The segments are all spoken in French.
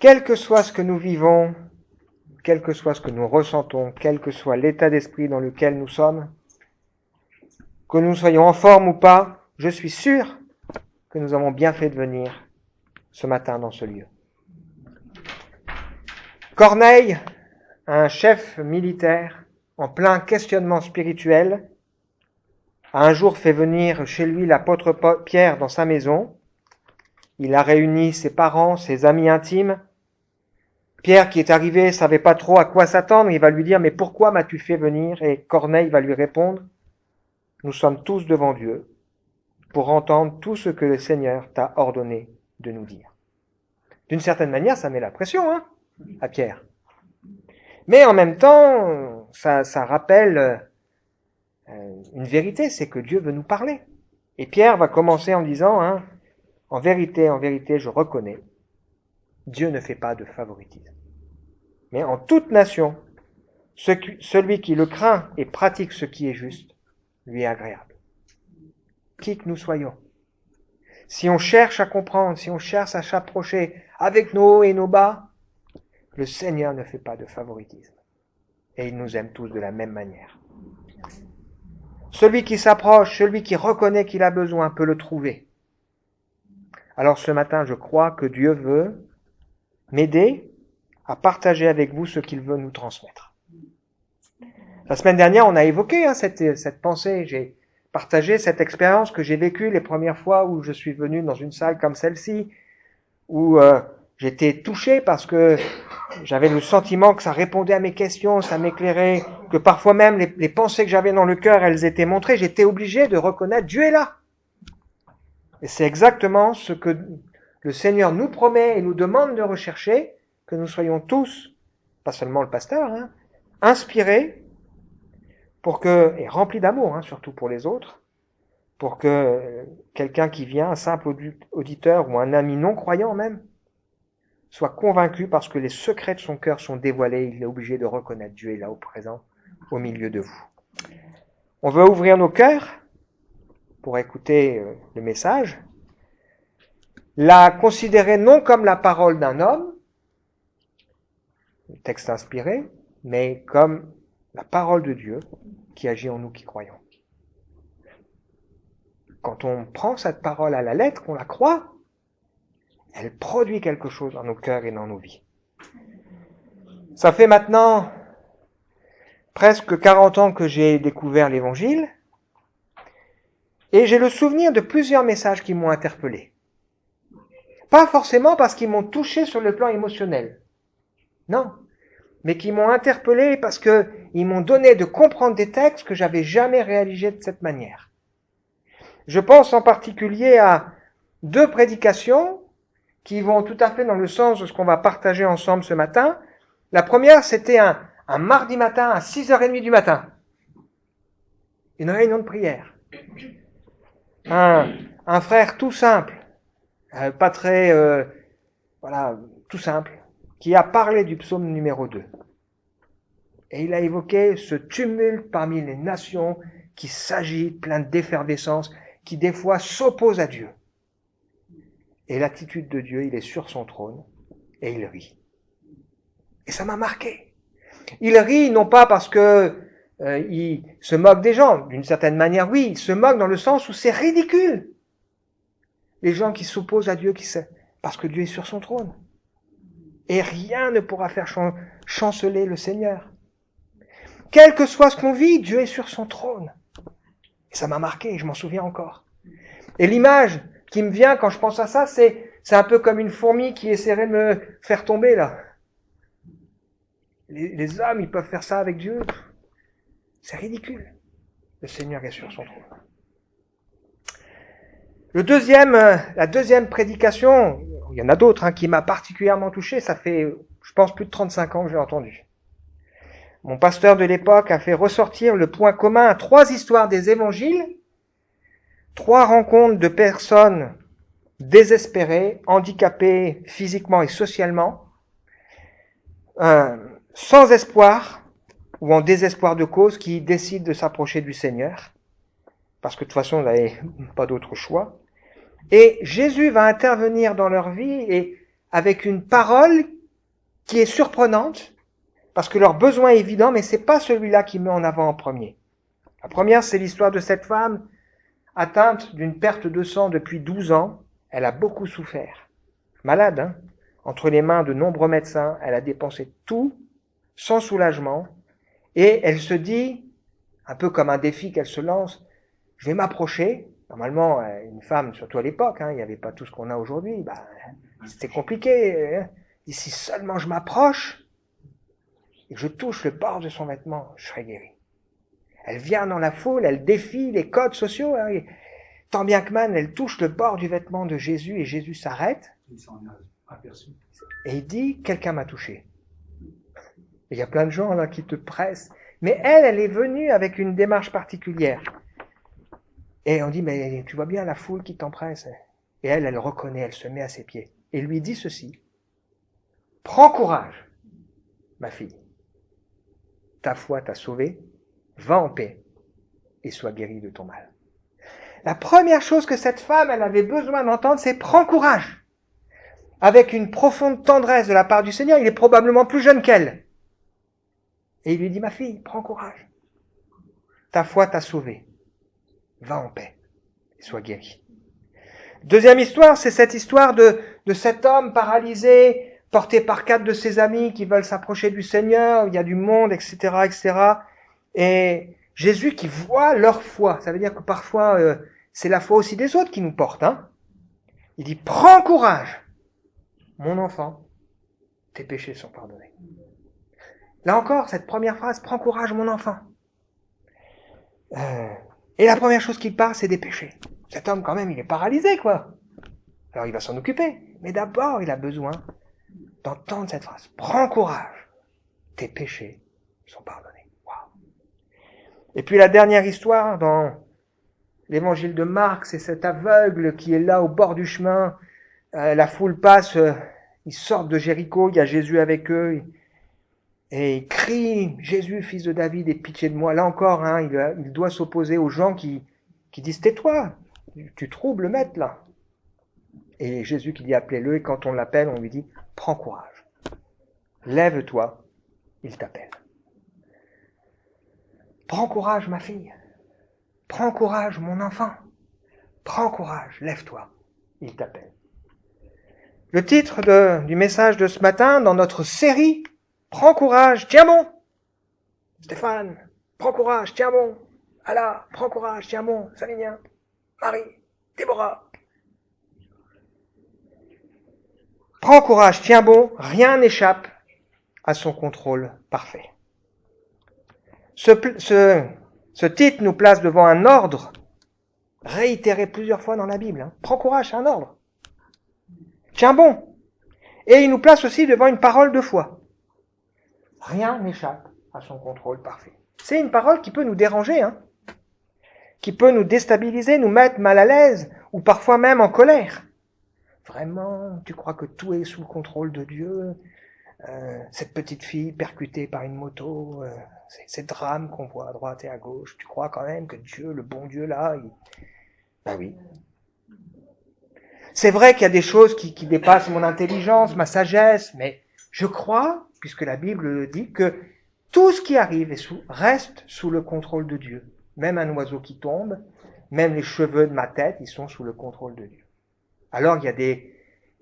quel que soit ce que nous vivons, quel que soit ce que nous ressentons, quel que soit l'état d'esprit dans lequel nous sommes, que nous soyons en forme ou pas, je suis sûr que nous avons bien fait de venir ce matin dans ce lieu. Corneille, un chef militaire en plein questionnement spirituel, a un jour fait venir chez lui l'apôtre Pierre dans sa maison. Il a réuni ses parents, ses amis intimes. Pierre, qui est arrivé, savait pas trop à quoi s'attendre. Il va lui dire, mais pourquoi m'as-tu fait venir? Et Corneille va lui répondre, nous sommes tous devant Dieu pour entendre tout ce que le Seigneur t'a ordonné de nous dire. D'une certaine manière, ça met la pression, à Pierre. Mais en même temps, ça rappelle une vérité, c'est que Dieu veut nous parler. Et Pierre va commencer en disant, en vérité, je reconnais, Dieu ne fait pas de favoritisme. Mais en toute nation, celui qui le craint et pratique ce qui est juste, lui est agréable. Qui que nous soyons. Si on cherche à comprendre, si on cherche à s'approcher avec nos hauts et nos bas, le Seigneur ne fait pas de favoritisme. Et il nous aime tous de la même manière. Celui qui s'approche, celui qui reconnaît qu'il a besoin, peut le trouver. Alors ce matin, je crois que Dieu veut m'aider à partager avec vous ce qu'il veut nous transmettre. La semaine dernière, on a évoqué cette pensée. J'ai partagé cette expérience que j'ai vécue les premières fois où je suis venu dans une salle comme celle-ci, où j'étais touché parce que j'avais le sentiment que ça répondait à mes questions, ça m'éclairait, que parfois même les pensées que j'avais dans le cœur, elles étaient montrées. J'étais obligé de reconnaître Dieu est là. Et c'est exactement ce que le Seigneur nous promet et nous demande de rechercher, que nous soyons tous, pas seulement le pasteur, inspirés et remplis d'amour, surtout pour les autres, pour que quelqu'un qui vient, un simple auditeur ou un ami non croyant même, soit convaincu parce que les secrets de son cœur sont dévoilés, il est obligé de reconnaître Dieu est là au présent, au milieu de vous. On veut ouvrir nos cœurs pour écouter le message, la considérer non comme la parole d'un homme, le texte inspiré, mais comme la parole de Dieu qui agit en nous qui croyons. Quand on prend cette parole à la lettre, qu'on la croit, elle produit quelque chose dans nos cœurs et dans nos vies. Ça fait maintenant presque 40 ans que j'ai découvert l'Évangile et j'ai le souvenir de plusieurs messages qui m'ont interpellé. Pas forcément parce qu'ils m'ont touché sur le plan émotionnel. Non. Mais qui m'ont interpellé parce qu'ils m'ont donné de comprendre des textes que j'avais jamais réalisés de cette manière. Je pense en particulier à 2 prédications qui vont tout à fait dans le sens de ce qu'on va partager ensemble ce matin. La première, c'était un mardi matin à 6h30 du matin. Une réunion de prière. Un frère tout simple, pas très, tout simple, qui a parlé du psaume numéro 2. Et il a évoqué ce tumulte parmi les nations qui s'agite, plein d'effervescence, qui des fois s'oppose à Dieu. Et l'attitude de Dieu, il est sur son trône et il rit. Et ça m'a marqué. Il rit non pas parce que il se moque des gens, d'une certaine manière, oui, il se moque dans le sens où c'est ridicule. Les gens qui s'opposent à Dieu, parce que Dieu est sur son trône. Et rien ne pourra faire chanceler le Seigneur. Quel que soit ce qu'on vit, Dieu est sur son trône. Et ça m'a marqué, je m'en souviens encore. Et l'image qui me vient quand je pense à ça, c'est un peu comme une fourmi qui essaierait de me faire tomber, là. Les hommes, ils peuvent faire ça avec Dieu. C'est ridicule. Le Seigneur est sur son trône. La deuxième prédication, il y en a d'autres qui m'a particulièrement touché, ça fait, je pense, plus de 35 ans que j'ai entendu. Mon pasteur de l'époque a fait ressortir le point commun à 3 histoires des évangiles, 3 rencontres de personnes désespérées, handicapées physiquement et socialement, sans espoir ou en désespoir de cause, qui décident de s'approcher du Seigneur, parce que de toute façon, ils n'avaient pas d'autre choix. Et Jésus va intervenir dans leur vie et avec une parole qui est surprenante, parce que leur besoin est évident, mais c'est pas celui-là qui met en avant en premier. La première, c'est l'histoire de cette femme atteinte d'une perte de sang depuis 12 ans. Elle a beaucoup souffert. Malade, hein? Entre les mains de nombreux médecins, elle a dépensé tout, sans soulagement, et elle se dit, un peu comme un défi qu'elle se lance, je vais m'approcher. Normalement, une femme, surtout à l'époque, il n'y avait pas tout ce qu'on a aujourd'hui, c'était compliqué. Et si seulement je m'approche et que je touche le bord de son vêtement, je serai guéri. Elle vient dans la foule, elle défie les codes sociaux. Tant bien que mal, elle touche le bord du vêtement de Jésus et Jésus s'arrête. Il s'en est aperçu. Et il dit, quelqu'un m'a touché. Il y a plein de gens là qui te pressent. Mais elle est venue avec une démarche particulière. Et on dit, mais tu vois bien la foule qui t'empresse. Et elle reconnaît, elle se met à ses pieds. Et lui dit ceci. Prends courage, ma fille. Ta foi t'a sauvée. Va en paix et sois guérie de ton mal. La première chose que cette femme, elle avait besoin d'entendre, c'est prends courage. Avec une profonde tendresse de la part du Seigneur, il est probablement plus jeune qu'elle. Et il lui dit, ma fille, prends courage. Ta foi t'a sauvée. Va en paix et sois guérie. Deuxième histoire, c'est cette histoire de cet homme paralysé, porté par 4 de ses amis qui veulent s'approcher du Seigneur. Il y a du monde, etc., etc. Et Jésus qui voit leur foi. Ça veut dire que parfois, c'est la foi aussi des autres qui nous porte. Il dit, prends courage, mon enfant, tes péchés sont pardonnés. Là encore, cette première phrase, prends courage, mon enfant. Et la première chose qu'il parle, c'est des péchés. Cet homme, quand même, il est paralysé, quoi. Alors, il va s'en occuper. Mais d'abord, il a besoin d'entendre cette phrase. Prends courage, tes péchés sont pardonnés. Wow. Et puis, la dernière histoire, dans l'évangile de Marc, c'est cet aveugle qui est là au bord du chemin. La foule passe, ils sortent de Jéricho, il y a Jésus avec eux. Et il crie, Jésus, fils de David, aie pitié de moi. Là encore, il doit s'opposer aux gens qui disent, tais-toi, tu troubles le maître, là. Et Jésus qui dit, appelez-le, et quand on l'appelle, on lui dit, prends courage. Lève-toi, il t'appelle. Prends courage, ma fille. Prends courage, mon enfant. Prends courage, lève-toi, il t'appelle. Le titre du message de ce matin, dans notre série, prends courage, tiens bon. Stéphane, prends courage, tiens bon. Allah, prends courage, tiens bon. Salinien, Marie, Déborah. Prends courage, tiens bon, rien n'échappe à son contrôle parfait. Ce titre nous place devant un ordre réitéré plusieurs fois dans la Bible. Prends courage, c'est un ordre. Tiens bon. Et il nous place aussi devant une parole de foi. Rien n'échappe à son contrôle parfait. C'est une parole qui peut nous déranger, qui peut nous déstabiliser, nous mettre mal à l'aise, ou parfois même en colère. Vraiment, tu crois que tout est sous le contrôle de Dieu? Cette petite fille percutée par une moto, ces drames qu'on voit à droite et à gauche, tu crois quand même que Dieu, le bon Dieu là, ben oui. C'est vrai qu'il y a des choses qui dépassent mon intelligence, ma sagesse, mais je crois, puisque la Bible le dit, que tout ce qui arrive reste sous le contrôle de Dieu. Même un oiseau qui tombe, même les cheveux de ma tête, ils sont sous le contrôle de Dieu. Alors il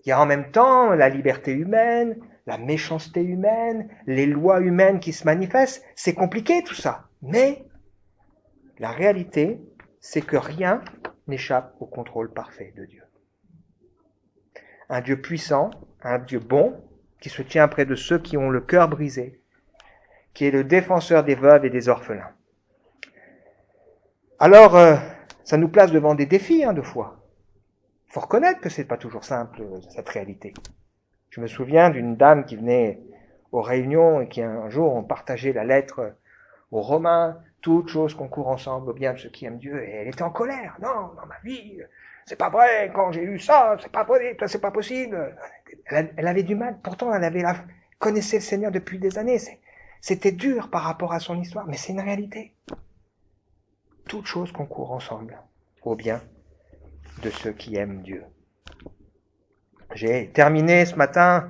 y a en même temps la liberté humaine, la méchanceté humaine, les lois humaines qui se manifestent. C'est compliqué tout ça. Mais la réalité, c'est que rien n'échappe au contrôle parfait de Dieu. Un Dieu puissant, un Dieu bon, qui se tient près de ceux qui ont le cœur brisé, qui est le défenseur des veuves et des orphelins. Alors, ça nous place devant des défis de foi. Il faut reconnaître que c'est pas toujours simple, cette réalité. Je me souviens d'une dame qui venait aux réunions et qui un jour ont partagé la lettre aux Romains, toutes choses concourent ensemble au bien de ceux qui aiment Dieu, et elle était en colère. Non, dans ma vie, c'est pas vrai, quand j'ai lu ça, c'est pas possible. Elle avait du mal, pourtant connaissait le Seigneur depuis des années. C'était dur par rapport à son histoire, mais c'est une réalité. Toutes choses concourent ensemble au bien de ceux qui aiment Dieu. J'ai terminé ce matin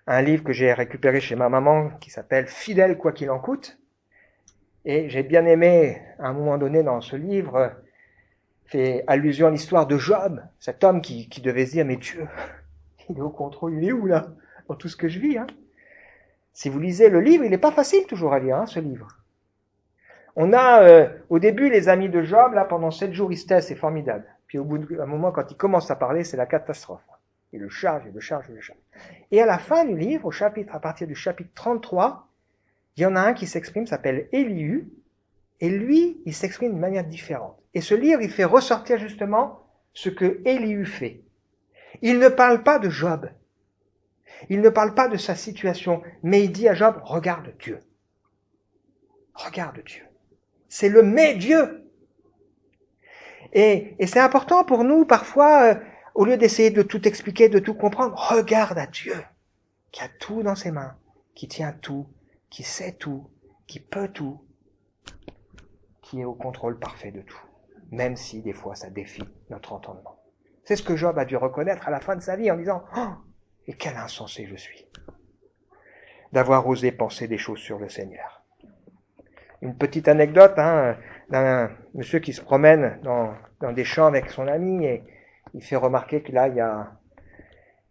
un livre que j'ai récupéré chez ma maman qui s'appelle « Fidèle quoi qu'il en coûte ». Et j'ai bien aimé, à un moment donné dans ce livre, fait allusion à l'histoire de Job, cet homme qui devait se dire « Mais Dieu, il est au contrôle, il est où là, dans tout ce que je vis hein ?» Si vous lisez le livre, il n'est pas facile toujours à lire, hein, ce livre. On a, au début, les amis de Job, là, pendant 7 jours, ils se taisent, c'est formidable. Puis au bout d'un moment, quand ils commencent à parler, c'est la catastrophe. Ils le chargent, ils le chargent, ils le chargent. Et à la fin du livre, à partir du chapitre 33, il y en a un qui s'exprime, s'appelle Élihu, et lui, il s'exprime d'une manière différente. Et ce livre, il fait ressortir justement ce que Élihu fait. Il ne parle pas de Job. Il ne parle pas de sa situation, mais il dit à Job, regarde Dieu. Regarde Dieu. C'est le mais Dieu. Et c'est important pour nous, parfois, au lieu d'essayer de tout expliquer, de tout comprendre, regarde à Dieu, qui a tout dans ses mains, qui tient tout, qui sait tout, qui peut tout, qui est au contrôle parfait de tout, même si des fois ça défie notre entendement. C'est ce que Job a dû reconnaître à la fin de sa vie en disant « Oh, et quel insensé je suis d'avoir osé penser des choses sur le Seigneur. » Une petite anecdote d'un monsieur qui se promène dans des champs avec son ami et il fait remarquer que là il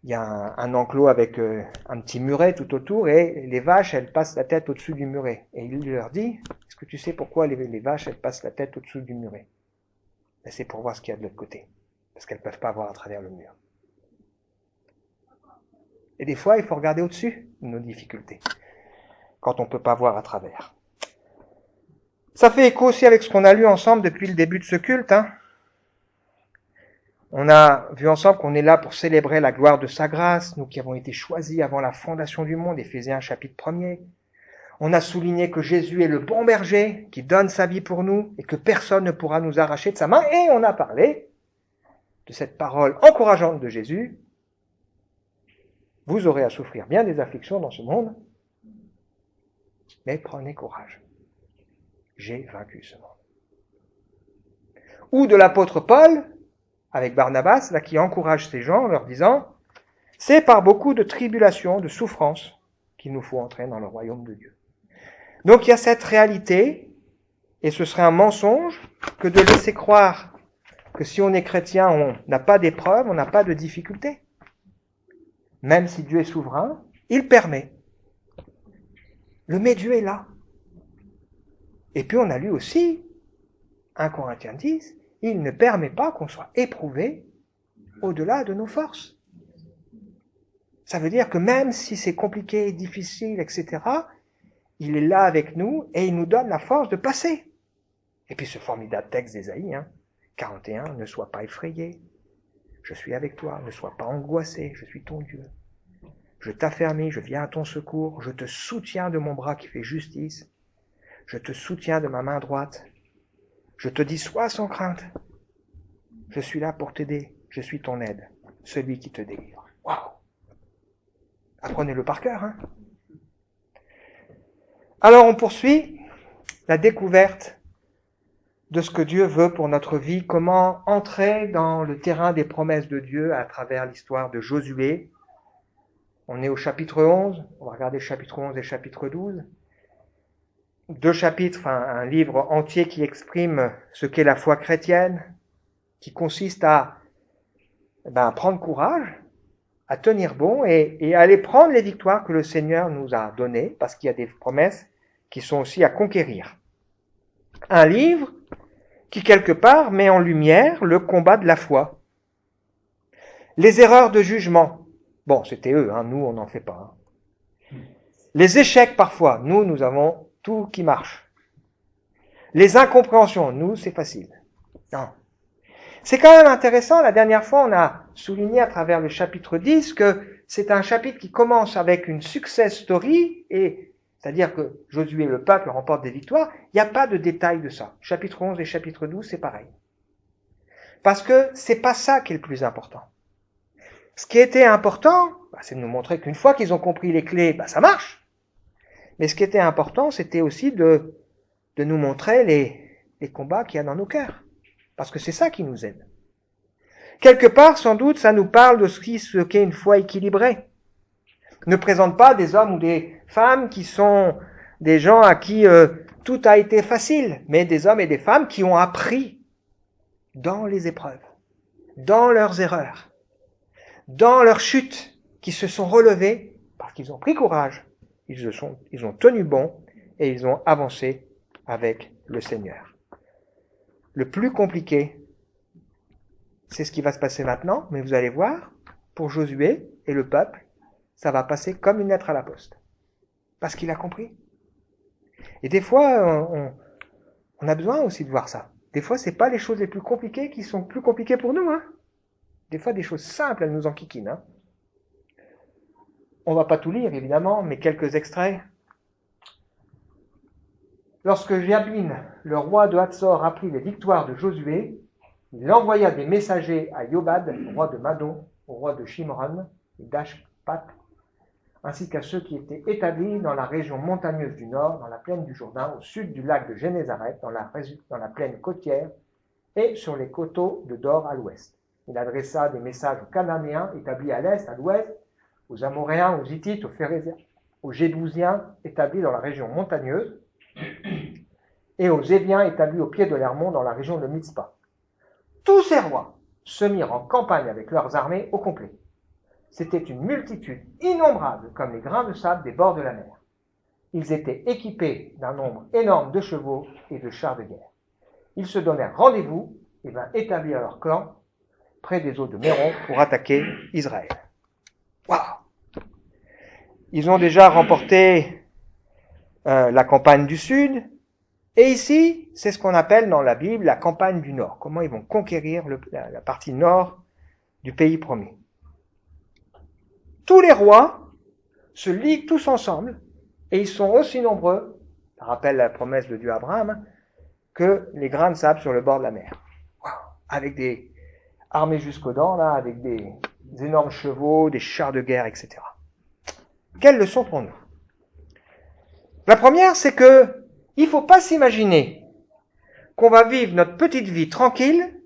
y a un enclos avec un petit muret tout autour et les vaches elles passent la tête au-dessus du muret. Et il leur dit « Est-ce que tu sais pourquoi les vaches elles passent la tête au-dessus du muret ?» Ben, c'est pour voir ce qu'il y a de l'autre côté, parce qu'elles ne peuvent pas voir à travers le mur. Et des fois il faut regarder au-dessus de nos difficultés, quand on ne peut pas voir à travers. Ça fait écho aussi avec ce qu'on a lu ensemble depuis le début de ce culte. On a vu ensemble qu'on est là pour célébrer la gloire de sa grâce, nous qui avons été choisis avant la fondation du monde, Éphésiens chapitre 1er. On a souligné que Jésus est le bon berger qui donne sa vie pour nous et que personne ne pourra nous arracher de sa main. Et on a parlé de cette parole encourageante de Jésus. Vous aurez à souffrir bien des afflictions dans ce monde, mais prenez courage. J'ai vaincu ce monde. Ou de l'apôtre Paul, avec Barnabas, là, qui encourage ces gens en leur disant « C'est par beaucoup de tribulations, de souffrances, qu'il nous faut entrer dans le royaume de Dieu. » Donc il y a cette réalité, et ce serait un mensonge que de laisser croire que si on est chrétien, on n'a pas d'épreuves, on n'a pas de difficultés. Même si Dieu est souverain, il permet. Le mais Dieu est là. Et puis on a lu aussi, 1 Corinthiens 10, il ne permet pas qu'on soit éprouvé au-delà de nos forces. Ça veut dire que même si c'est compliqué, difficile, etc., il est là avec nous et il nous donne la force de passer. Et puis ce formidable texte d'Ésaïe, 41, ne sois pas effrayé, je suis avec toi, ne sois pas angoissé, je suis ton Dieu. Je t'affermis, je viens à ton secours, je te soutiens de mon bras qui fait justice. Je te soutiens de ma main droite. Je te dis, sois sans crainte. Je suis là pour t'aider. Je suis ton aide, celui qui te délivre. Waouh! Apprenez-le par cœur. Alors on poursuit la découverte de ce que Dieu veut pour notre vie, comment entrer dans le terrain des promesses de Dieu à travers l'histoire de Josué. On est au chapitre 11, on va regarder le chapitre 11 et le chapitre 12. 2 chapitres, un livre entier qui exprime ce qu'est la foi chrétienne, qui consiste à prendre courage, à tenir bon et à aller prendre les victoires que le Seigneur nous a données, parce qu'il y a des promesses qui sont aussi à conquérir. Un livre qui, quelque part, met en lumière le combat de la foi. Les erreurs de jugement. Bon, c'était eux, nous, on n'en fait pas. Les échecs, parfois. Nous avons tout qui marche. Les incompréhensions, nous, c'est facile. Non. C'est quand même intéressant, la dernière fois, on a souligné à travers le chapitre 10 que c'est un chapitre qui commence avec une success story, et c'est-à-dire que Josué et le peuple remportent des victoires. Il n'y a pas de détails de ça. Chapitre 11 et chapitre 12, c'est pareil. Parce que c'est pas ça qui est le plus important. Ce qui était important, c'est de nous montrer qu'une fois qu'ils ont compris les clés, ça marche. Mais ce qui était important, c'était aussi de nous montrer les combats qu'il y a dans nos cœurs. Parce que c'est ça qui nous aide. Quelque part, sans doute, ça nous parle de ce qu'est une foi équilibrée. ne présente pas des hommes ou des femmes qui sont des gens à qui tout a été facile, mais des hommes et des femmes qui ont appris dans les épreuves, dans leurs erreurs, dans leurs chutes, qui se sont relevés parce qu'ils ont pris courage, ils ont tenu bon et ils ont avancé avec le Seigneur. Le plus compliqué, c'est ce qui va se passer maintenant, mais vous allez voir, pour Josué et le peuple, ça va passer comme une lettre à la poste. Parce qu'il a compris. Et des fois, on a besoin aussi de voir ça. Des fois, c'est pas les choses les plus compliquées qui sont plus compliquées pour nous. Hein. Des fois, des choses simples, elles nous enquiquinent. Hein. On va pas tout lire, évidemment, mais quelques extraits. Lorsque Jabin, le roi de Hatzor, apprit les victoires de Josué, il envoya des messagers à Yobad, roi de Madon, au roi de Shimron et d'Ashpat, ainsi qu'à ceux qui étaient établis dans la région montagneuse du nord, dans la plaine du Jourdain, au sud du lac de Génézareth, dans la plaine côtière, et sur les coteaux de Dor à l'ouest. Il adressa des messages aux Cananéens établis à l'est, à l'ouest, aux Amoréens, aux Hittites, aux Phérésiens, aux Jébusiens établis dans la région montagneuse, et aux Éviens établis au pied de l'Hermon dans la région de Mitzpah. Tous ces rois se mirent en campagne avec leurs armées au complet. C'était une multitude innombrable comme les grains de sable des bords de la mer. Ils étaient équipés d'un nombre énorme de chevaux et de chars de guerre. Ils se donnèrent rendez-vous et vinrent établir leur clan près des eaux de Méron pour attaquer Israël. Waouh! Ils ont déjà remporté la campagne du sud, et ici, c'est ce qu'on appelle dans la Bible la campagne du nord. Comment ils vont conquérir la partie nord du pays promis. Tous les rois se liguent tous ensemble, et ils sont aussi nombreux, ça rappelle la promesse de Dieu à Abraham, que les grains de sable sur le bord de la mer. Wow. Avec des armées jusqu'aux dents, là, avec des énormes chevaux, des chars de guerre, etc. Quelle leçon pour nous? La première, c'est que il ne faut pas s'imaginer qu'on va vivre notre petite vie tranquille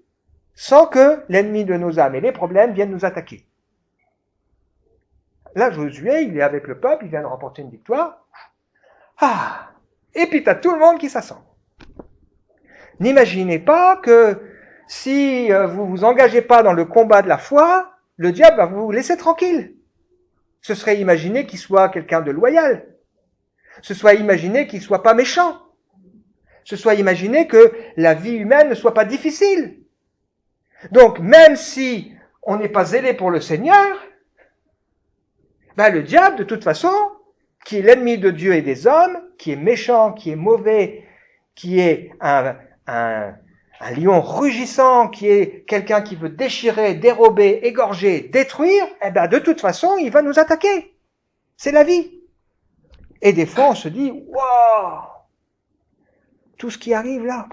sans que l'ennemi de nos âmes et les problèmes viennent nous attaquer. Là, Josué, il est avec le peuple, il vient de remporter une victoire. Ah! Et puis t'as tout le monde qui s'assemble. N'imaginez pas que si vous vous engagez pas dans le combat de la foi, le diable va vous laisser tranquille. Ce serait imaginer qu'il soit quelqu'un de loyal. Ce soit imaginer qu'il soit pas méchant. Ce soit imaginer que la vie humaine ne soit pas difficile. Donc, même si on n'est pas zélé pour le Seigneur, le diable, de toute façon, qui est l'ennemi de Dieu et des hommes, qui est méchant, qui est mauvais, qui est un lion rugissant, qui est quelqu'un qui veut déchirer, dérober, égorger, détruire, de toute façon, il va nous attaquer. C'est la vie. Et des fois, on se dit, waouh, tout ce qui arrive là,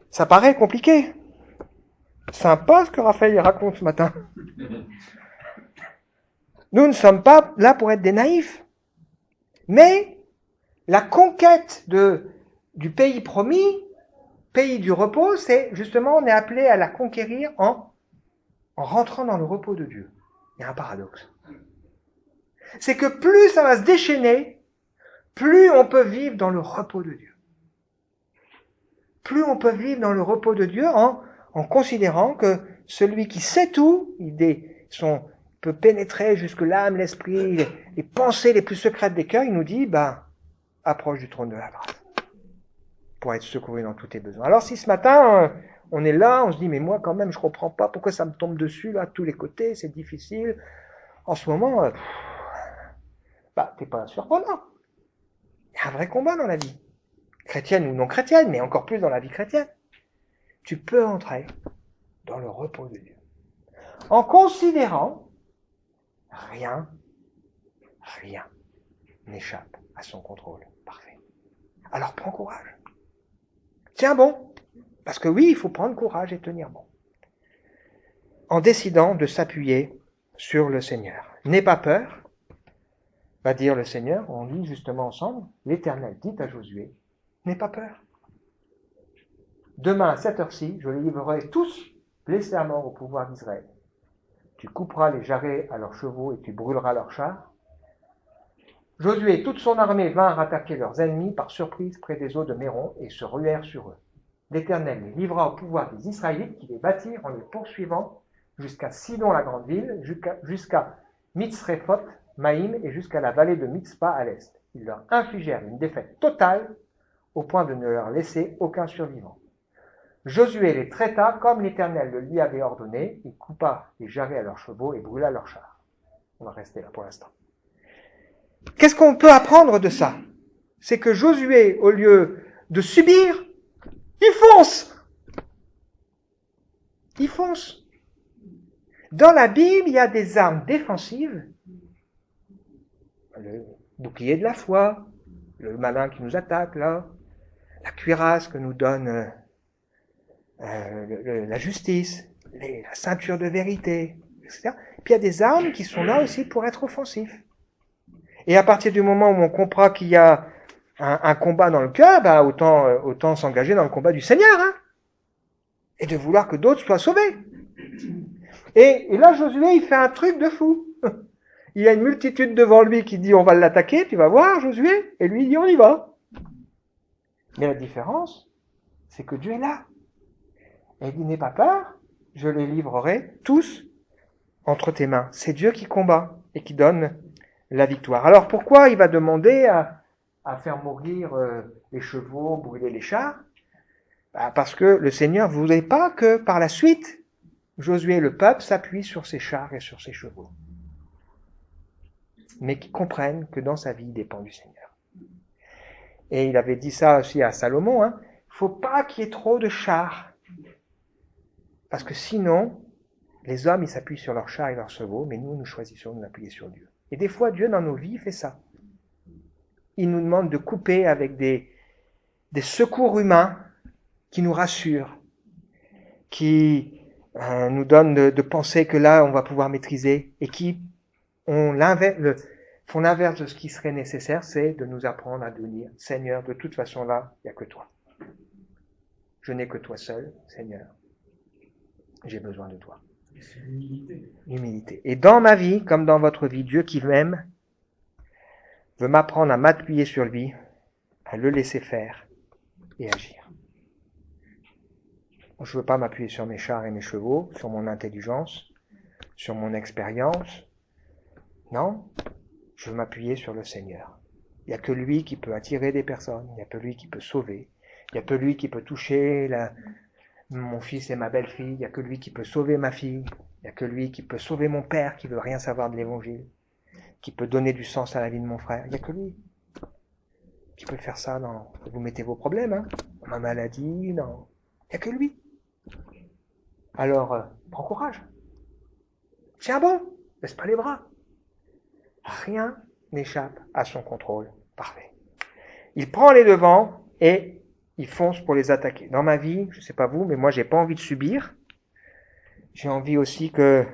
ça paraît compliqué. Sympa ce que Raphaël raconte ce matin. Nous ne sommes pas là pour être des naïfs. Mais la conquête du pays promis, pays du repos, c'est justement, on est appelé à la conquérir en rentrant dans le repos de Dieu. Il y a un paradoxe. C'est que plus ça va se déchaîner, plus on peut vivre dans le repos de Dieu. Plus on peut vivre dans le repos de Dieu en considérant que celui qui sait tout, peut pénétrer jusque l'âme, l'esprit, les pensées les plus secrètes des cœurs, il nous dit, approche du trône de la grâce pour être secouru dans tous tes besoins. Alors si ce matin, on est là, on se dit, mais moi quand même, je comprends pas pourquoi ça me tombe dessus, là, de tous les côtés, c'est difficile. En ce moment, t'es pas surprenant. Il y a un vrai combat dans la vie. Chrétienne ou non chrétienne, mais encore plus dans la vie chrétienne. Tu peux entrer dans le repos de Dieu. En considérant rien n'échappe à son contrôle parfait. Alors prends courage. Tiens bon, parce que oui, il faut prendre courage et tenir bon. En décidant de s'appuyer sur le Seigneur. N'aie pas peur, va dire le Seigneur, on lit justement ensemble, l'Éternel dit à Josué, n'aie pas peur. Demain à cette heure-ci, je les livrerai tous blessés à mort au pouvoir d'Israël. Tu couperas les jarrets à leurs chevaux et tu brûleras leurs chars. Josué et toute son armée vinrent attaquer leurs ennemis par surprise près des eaux de Méron et se ruèrent sur eux. L'Éternel les livra au pouvoir des Israélites qui les battirent en les poursuivant jusqu'à Sidon la grande ville, jusqu'à Mitzrephoth Maïm et jusqu'à la vallée de Mitzpah à l'est. Ils leur infligèrent une défaite totale au point de ne leur laisser aucun survivant. Josué les traita comme l'Éternel le lui avait ordonné. Il coupa les jarrets à leurs chevaux et brûla leurs chars. On va rester là pour l'instant. Qu'est-ce qu'on peut apprendre de ça? C'est que Josué, au lieu de subir, il fonce. Il fonce. Dans la Bible, il y a des armes défensives. Le bouclier de la foi, le malin qui nous attaque, là, la cuirasse que nous donne la justice, la ceinture de vérité, etc. Puis il y a des armes qui sont là aussi pour être offensifs. Et à partir du moment où on comprend qu'il y a un combat dans le cœur, bah autant s'engager dans le combat du Seigneur, hein, et de vouloir que d'autres soient sauvés. Et là, Josué, il fait un truc de fou. Il y a une multitude devant lui qui dit on va l'attaquer, tu vas voir Josué, et lui il dit on y va. Mais la différence, c'est que Dieu est là. Et il dit n'aie pas peur, je les livrerai tous entre tes mains. C'est Dieu qui combat et qui donne la victoire. Alors pourquoi il va demander à faire mourir les chevaux, brûler les chars? Parce que le Seigneur ne voulait pas que par la suite, Josué et le peuple s'appuient sur ses chars et sur ses chevaux. Mais qu'ils comprennent que dans sa vie, il dépend du Seigneur. Et il avait dit ça aussi à Salomon, hein, il ne faut pas qu'il y ait trop de chars. Parce que sinon, les hommes, ils s'appuient sur leurs chars et leurs chevaux, mais nous choisissons de nous appuyer sur Dieu. Et des fois, Dieu, dans nos vies, fait ça. Il nous demande de couper avec des secours humains qui nous rassurent, qui nous donnent de penser que là, on va pouvoir maîtriser, et qui font l'inverse de ce qui serait nécessaire, c'est de nous apprendre à dire, Seigneur, de toute façon là, il n'y a que toi. Je n'ai que toi seul, Seigneur. J'ai besoin de toi. C'est l'humilité. L'humilité. Et dans ma vie, comme dans votre vie, Dieu qui m'aime veut m'apprendre à m'appuyer sur lui, à le laisser faire et agir. Je ne veux pas m'appuyer sur mes chars et mes chevaux, sur mon intelligence, sur mon expérience. Non, je veux m'appuyer sur le Seigneur. Il n'y a que lui qui peut attirer des personnes, il n'y a que lui qui peut sauver, il n'y a que lui qui peut toucher mon fils et ma belle-fille, il n'y a que lui qui peut sauver ma fille, il n'y a que lui qui peut sauver mon père qui veut rien savoir de l'évangile, qui peut donner du sens à la vie de mon frère. Il n'y a que lui qui peut faire ça. Vous mettez vos problèmes, hein, dans ma maladie, non. Il n'y a que lui. Alors, prends courage. Tiens bon, laisse pas les bras. Rien n'échappe à son contrôle parfait. Il prend les devants et il fonce pour les attaquer. Dans ma vie, je ne sais pas vous, mais moi j'ai pas envie de subir. J'ai envie aussi que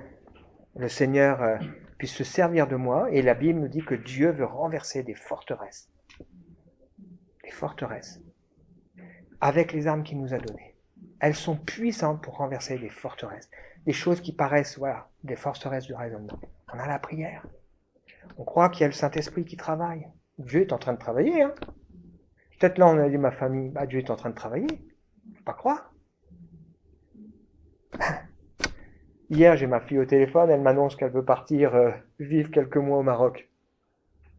le Seigneur puisse se servir de moi. Et la Bible nous dit que Dieu veut renverser des forteresses. Des forteresses. Avec les armes qu'il nous a données. Elles sont puissantes pour renverser des forteresses. Des choses qui paraissent, des forteresses du raisonnement. On a la prière. On croit qu'il y a le Saint-Esprit qui travaille. Dieu est en train de travailler, hein. Peut-être là, on a dit ma famille, Dieu est en train de travailler. Faut pas croire. Hier, j'ai ma fille au téléphone, elle m'annonce qu'elle veut partir vivre quelques mois au Maroc.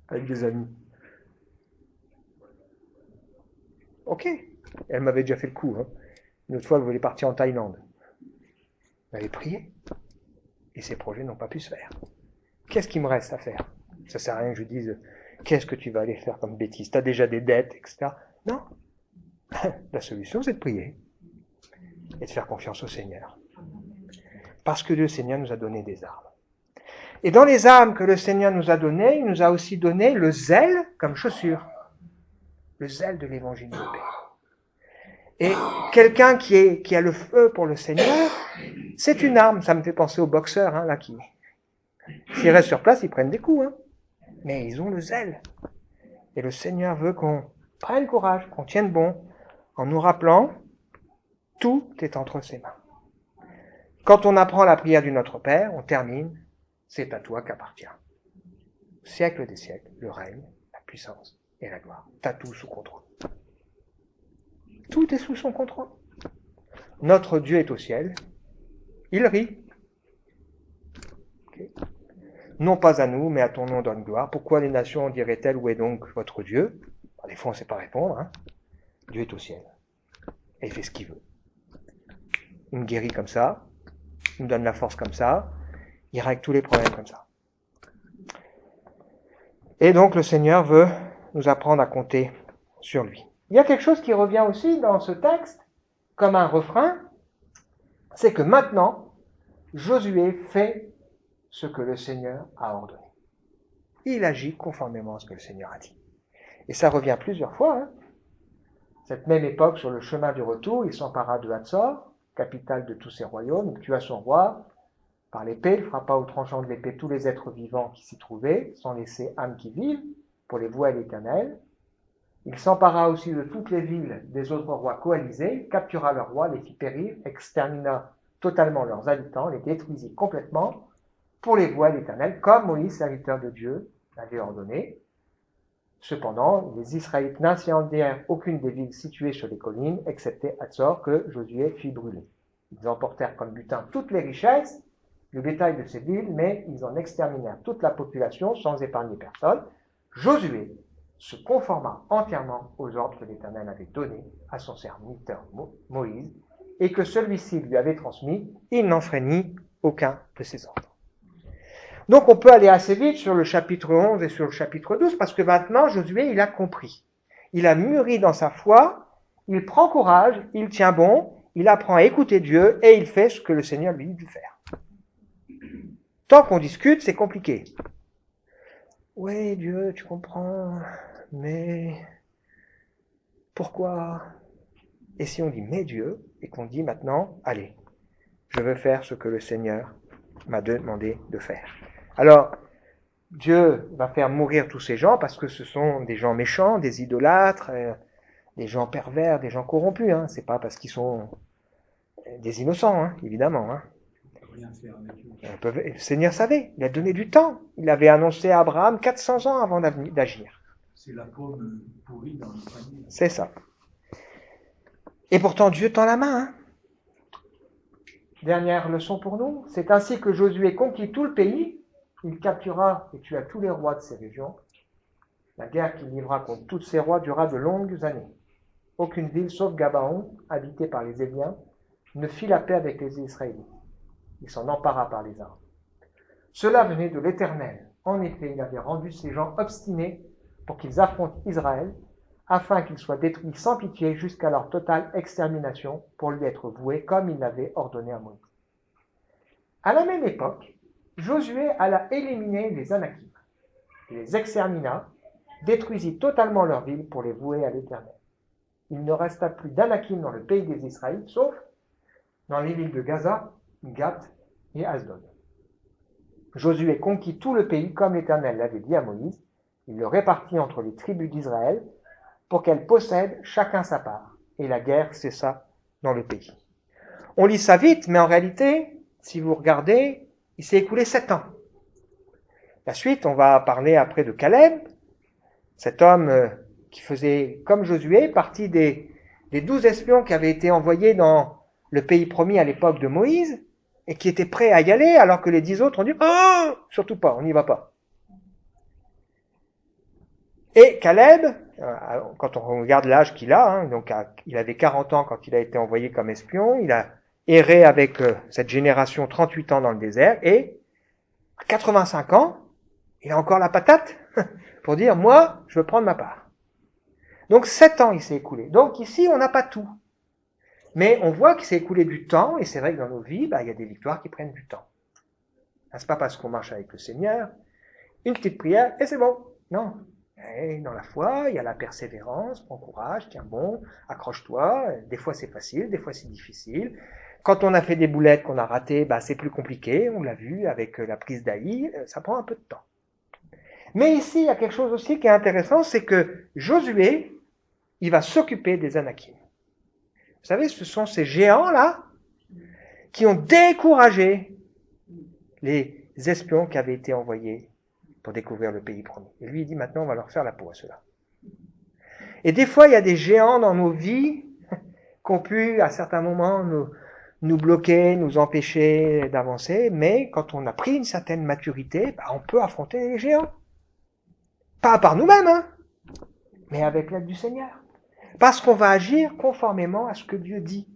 Avec des amis. Ok. Elle m'avait déjà fait le coup, hein. Une autre fois, elle voulait partir en Thaïlande. Elle avait prié. Et ses projets n'ont pas pu se faire. Qu'est-ce qu'il me reste à faire? Ça sert à rien que je dise, qu'est-ce que tu vas aller faire comme bêtise? T'as déjà des dettes, etc. Non. La solution, c'est de prier. Et de faire confiance au Seigneur. Parce que le Seigneur nous a donné des armes. Et dans les armes que le Seigneur nous a données, il nous a aussi donné le zèle comme chaussure. Le zèle de l'évangile de paix. Et quelqu'un qui a le feu pour le Seigneur, c'est une arme. Ça me fait penser aux boxeurs, hein, là, qui, s'ils restent sur place, ils prennent des coups, hein. Mais ils ont le zèle. Et le Seigneur veut qu'on prenne courage, qu'on tienne bon, en nous rappelant, tout est entre ses mains. Quand on apprend la prière du Notre Père, on termine, c'est à toi qu'appartient. Siècle des siècles, le règne, la puissance et la gloire. T'as tout sous contrôle. Tout est sous son contrôle. Notre Dieu est au ciel, il rit. Okay. Non pas à nous, mais à ton nom donne gloire. Pourquoi les nations diraient-elles, où est donc votre Dieu? Des fois, on ne sait pas répondre. Hein. Dieu est au ciel. Et il fait ce qu'il veut. Il me guérit comme ça. Il me donne la force comme ça. Il règle tous les problèmes comme ça. Et donc, le Seigneur veut nous apprendre à compter sur lui. Il y a quelque chose qui revient aussi dans ce texte, comme un refrain, c'est que maintenant, Josué fait ce que le Seigneur a ordonné. Il agit conformément à ce que le Seigneur a dit. Et ça revient plusieurs fois. Hein. Cette même époque, sur le chemin du retour, il s'empara de Hatzor, capitale de tous ses royaumes, il tua son roi par l'épée, il frappa au tranchant de l'épée tous les êtres vivants qui s'y trouvaient, sans laisser âme qui vive, pour les vouer à l'Éternel. Il s'empara aussi de toutes les villes des autres rois coalisés, captura leurs rois, les fit périr, extermina totalement leurs habitants, les détruisit complètement, pour les vouer à l'Éternel, comme Moïse, serviteur de Dieu, l'avait ordonné. Cependant, les Israélites n'incendièrent aucune des villes situées sur les collines, excepté Hatzor, que Josué fit brûler. Ils emportèrent comme butin toutes les richesses, le bétail de ces villes, mais ils en exterminèrent toute la population sans épargner personne. Josué se conforma entièrement aux ordres que l'Éternel avait donnés à son serviteur Moïse, et que celui-ci lui avait transmis, il n'enfreignit aucun de ses ordres. Donc on peut aller assez vite sur le chapitre 11 et sur le chapitre 12, parce que maintenant Josué, il a compris. Il a mûri dans sa foi, il prend courage, il tient bon, il apprend à écouter Dieu, et il fait ce que le Seigneur lui dit de faire. Tant qu'on discute, c'est compliqué. Oui, Dieu, tu comprends, mais pourquoi? Et si on dit mais Dieu, et qu'on dit maintenant, allez, je veux faire ce que le Seigneur m'a demandé de faire. Alors, Dieu va faire mourir tous ces gens parce que ce sont des gens méchants, des idolâtres, des gens pervers, des gens corrompus. Hein. C'est pas parce qu'ils sont des innocents, hein, évidemment. Hein. Le Seigneur savait, il a donné du temps. Il avait annoncé à Abraham 400 ans avant d'agir. C'est la pomme pourrie dans le panier. C'est ça. Et pourtant, Dieu tend la main. Hein. Dernière leçon pour nous, c'est ainsi que Josué conquit tout le pays. Il captura et tua tous les rois de ces régions. La guerre qu'il livra contre tous ces rois dura de longues années. Aucune ville, sauf Gabaon, habitée par les Éviens, ne fit la paix avec les Israélites. Il s'en empara par les armes. Cela venait de l'Éternel. En effet, il avait rendu ces gens obstinés pour qu'ils affrontent Israël, afin qu'ils soient détruits sans pitié jusqu'à leur totale extermination pour lui être voués comme il l'avait ordonné à Moïse. À la même époque, Josué alla éliminer les Anakim. Il les extermina, détruisit totalement leurs villes pour les vouer à l'Éternel. Il ne resta plus d'Anakim dans le pays des Israélites, sauf dans les villes de Gaza, Gath et Asdod. Josué conquit tout le pays comme l'Éternel l'avait dit à Moïse. Il le répartit entre les tribus d'Israël pour qu'elles possèdent chacun sa part. Et la guerre cessa dans le pays. On lit ça vite, mais en réalité, si vous regardez, il s'est écoulé 7 ans. La suite, on va parler après de Caleb, cet homme qui faisait, comme Josué, partie des 12 espions qui avaient été envoyés dans le pays promis à l'époque de Moïse, et qui étaient prêts à y aller, alors que les 10 autres ont dit « Oh, surtout pas, on n'y va pas ». Et Caleb, quand on regarde l'âge qu'il a, hein, donc il avait 40 ans quand il a été envoyé comme espion, il a erré avec cette génération 38 ans dans le désert, et à 85 ans, il a encore la patate pour dire « Moi, je veux prendre ma part ». Donc 7 ans il s'est écoulé. Donc ici, on n'a pas tout. Mais on voit qu'il s'est écoulé du temps, et c'est vrai que dans nos vies, il y a des victoires qui prennent du temps. C'est pas parce qu'on marche avec le Seigneur, une petite prière, et c'est bon. Non. Et dans la foi, il y a la persévérance, prends courage, tiens bon, accroche-toi. Des fois c'est facile, des fois c'est difficile. Quand on a fait des boulettes qu'on a ratées, c'est plus compliqué, on l'a vu avec la prise d'Aï, ça prend un peu de temps. Mais ici, il y a quelque chose aussi qui est intéressant, c'est que Josué, il va s'occuper des Anakim. Vous savez, ce sont ces géants-là qui ont découragé les espions qui avaient été envoyés pour découvrir le pays promis. Et lui, il dit maintenant, on va leur faire la peau à ceux-là. Et des fois, il y a des géants dans nos vies qui ont pu, à certains moments, nous bloquer, nous empêcher d'avancer, mais quand on a pris une certaine maturité, on peut affronter les géants. Pas par nous-mêmes, mais avec l'aide du Seigneur. Parce qu'on va agir conformément à ce que Dieu dit.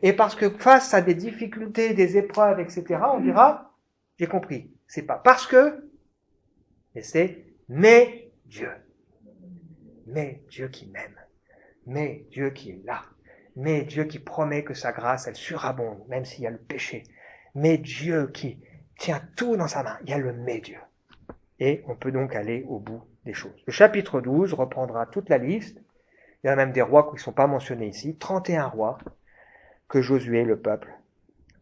Et parce que face à des difficultés, des épreuves, etc., on dira, j'ai compris, c'est pas parce que, mais c'est mais Dieu. Mais Dieu qui m'aime. Mais Dieu qui est là. Mais Dieu qui promet que sa grâce, elle surabonde, même s'il y a le péché. Mais Dieu qui tient tout dans sa main. Il y a le mais Dieu. Et on peut donc aller au bout des choses. Le chapitre 12 reprendra toute la liste. Il y a même des rois qui ne sont pas mentionnés ici. 31 rois que Josué, le peuple,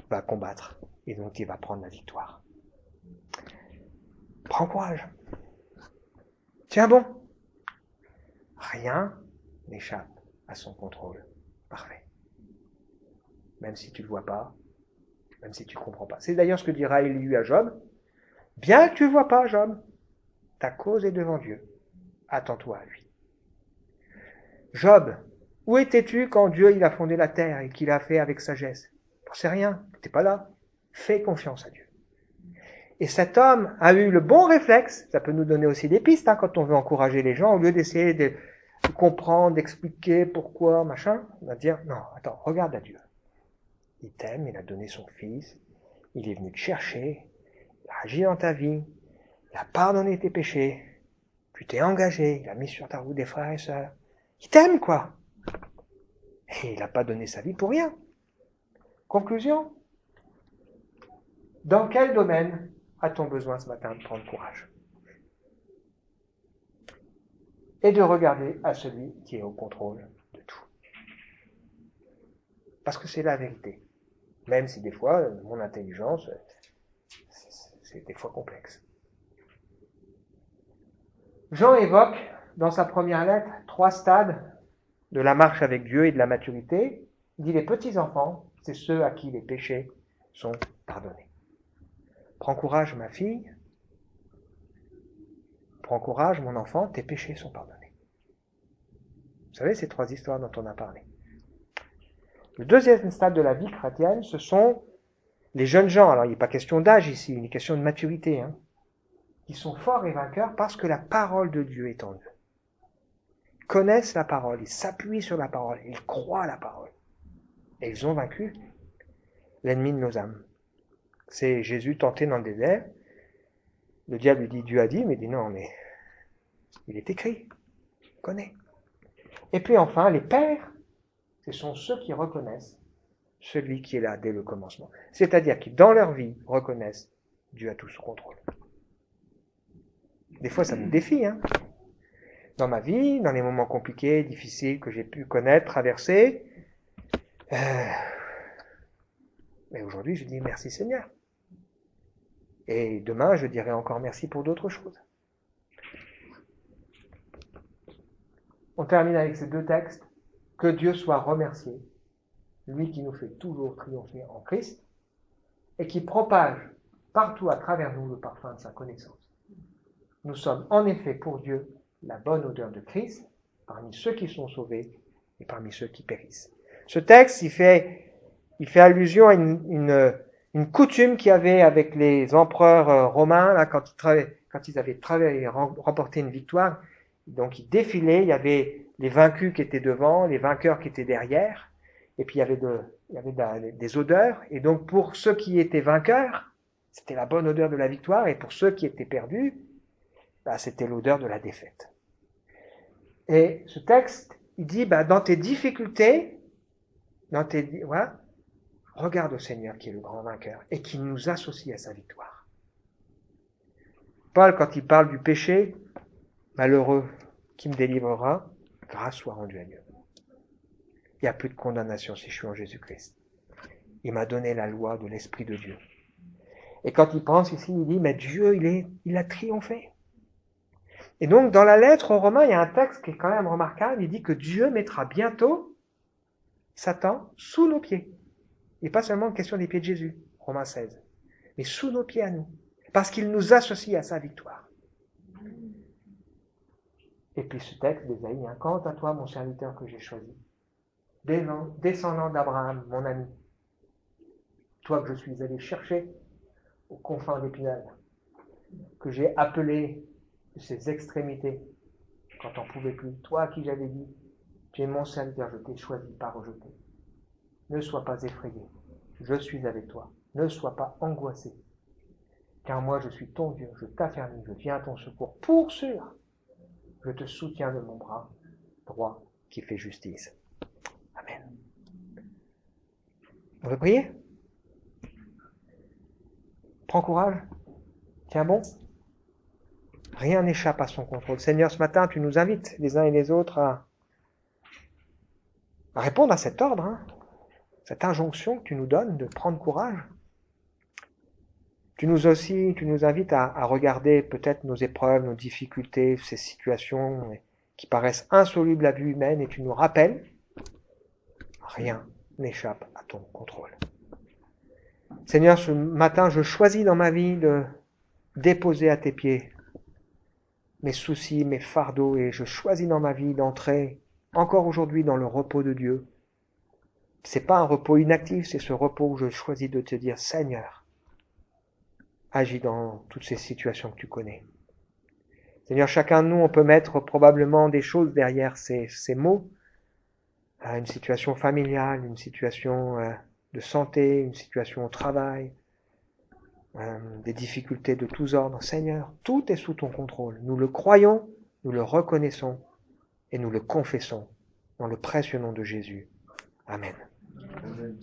va combattre. Et donc il va prendre la victoire. Prends courage. Tiens bon. Rien n'échappe à son contrôle parfait. Même si tu ne le vois pas, même si tu ne comprends pas. C'est d'ailleurs ce que dira Élie à Job. Bien que tu ne le vois pas, Job, ta cause est devant Dieu. Attends-toi à lui. Job, où étais-tu quand Dieu il a fondé la terre et qu'il a fait avec sagesse? Tu ne sais rien, tu n'es pas là. Fais confiance à Dieu. Et cet homme a eu le bon réflexe, ça peut nous donner aussi des pistes quand on veut encourager les gens, au lieu d'essayer de comprendre, d'expliquer pourquoi, machin, on va dire, non, attends, regarde à Dieu. Il t'aime, il a donné son fils, il est venu te chercher, il a agi dans ta vie, il a pardonné tes péchés, tu t'es engagé, il a mis sur ta route des frères et sœurs. Il t'aime, quoi. Et il n'a pas donné sa vie pour rien. Conclusion. Dans quel domaine a-t-on besoin ce matin de prendre courage? Et de regarder à celui qui est au contrôle de tout. Parce que c'est la vérité. Même si des fois, mon intelligence, c'est des fois complexe. Jean évoque, dans sa première lettre, 3 stades de la marche avec Dieu et de la maturité. Il dit les petits enfants, c'est ceux à qui les péchés sont pardonnés. Prends courage, ma fille. Prends courage, mon enfant, tes péchés sont pardonnés. Vous savez, ces 3 histoires dont on a parlé. Le deuxième stade de la vie chrétienne, ce sont les jeunes gens. Alors, il n'est pas question d'âge ici, il est question de maturité. Qui sont forts et vainqueurs parce que la parole de Dieu est en eux. Ils connaissent la parole, ils s'appuient sur la parole, ils croient à la parole. Et ils ont vaincu l'ennemi de nos âmes. C'est Jésus tenté dans le désert. Le diable lui dit, Dieu a dit, mais il dit non, mais il est écrit, il connaît. Et puis enfin, les pères, ce sont ceux qui reconnaissent celui qui est là dès le commencement. C'est-à-dire qui, dans leur vie, reconnaissent Dieu a tout sous contrôle. Des fois, ça nous défie. Dans ma vie, dans les moments compliqués, difficiles que j'ai pu connaître, traverser, mais aujourd'hui, je dis merci Seigneur. Et demain, je dirai encore merci pour d'autres choses. On termine avec ces 2 textes. Que Dieu soit remercié, lui qui nous fait toujours triompher en Christ, et qui propage partout à travers nous le parfum de sa connaissance. Nous sommes en effet pour Dieu la bonne odeur de Christ, parmi ceux qui sont sauvés et parmi ceux qui périssent. Ce texte, il fait allusion à une coutume qu'il y avait avec les empereurs romains, là, quand ils avaient remporté une victoire. Donc ils défilaient, il y avait les vaincus qui étaient devant, les vainqueurs qui étaient derrière, et puis il y avait des odeurs. Et donc pour ceux qui étaient vainqueurs, c'était la bonne odeur de la victoire, et pour ceux qui étaient perdus, c'était l'odeur de la défaite. Et ce texte, il dit, dans tes difficultés, regarde au Seigneur qui est le grand vainqueur et qui nous associe à sa victoire. Paul, quand il parle du péché, malheureux qui me délivrera, grâce soit rendue à Dieu. Il n'y a plus de condamnation si je suis en Jésus-Christ. Il m'a donné la loi de l'Esprit de Dieu. Et quand il pense ici, il dit, mais Dieu, il a triomphé. Et donc, dans la lettre aux Romains, il y a un texte qui est quand même remarquable. Il dit que Dieu mettra bientôt Satan sous nos pieds. Il n'est pas seulement une question des pieds de Jésus, Romains 16, mais sous nos pieds à nous, parce qu'il nous associe à sa victoire. Et puis ce texte d'Ésaïe, hein, quant à toi, mon serviteur que j'ai choisi, descendant d'Abraham, mon ami, toi que je suis allé chercher aux confins d'Épinal, que j'ai appelé de ses extrémités, quand on ne pouvait plus, toi à qui j'avais dit, tu es mon serviteur, je t'ai choisi, pas rejeté. Ne sois pas effrayé, je suis avec toi, ne sois pas angoissé, car moi je suis ton Dieu, je t'affermis, je viens à ton secours, pour sûr, je te soutiens de mon bras droit qui fait justice. Amen. On veut prier? Prends courage, tiens bon. Rien n'échappe à son contrôle. Seigneur, ce matin, tu nous invites les uns et les autres à répondre à cet ordre, hein, cette injonction que tu nous donnes de prendre courage. Tu nous invites à regarder peut-être nos épreuves, nos difficultés, ces situations qui paraissent insolubles à vue humaine, et tu nous rappelles, rien n'échappe à ton contrôle. Seigneur, ce matin, je choisis dans ma vie de déposer à tes pieds mes soucis, mes fardeaux, et je choisis dans ma vie d'entrer encore aujourd'hui dans le repos de Dieu. C'est pas un repos inactif, c'est ce repos où je choisis de te dire, Seigneur, agis dans toutes ces situations que tu connais. Seigneur, chacun de nous, on peut mettre probablement des choses derrière ces mots. Une situation familiale, une situation de santé, une situation au travail, des difficultés de tous ordres. Seigneur, tout est sous ton contrôle. Nous le croyons, nous le reconnaissons et nous le confessons dans le précieux nom de Jésus. Amen. Amen.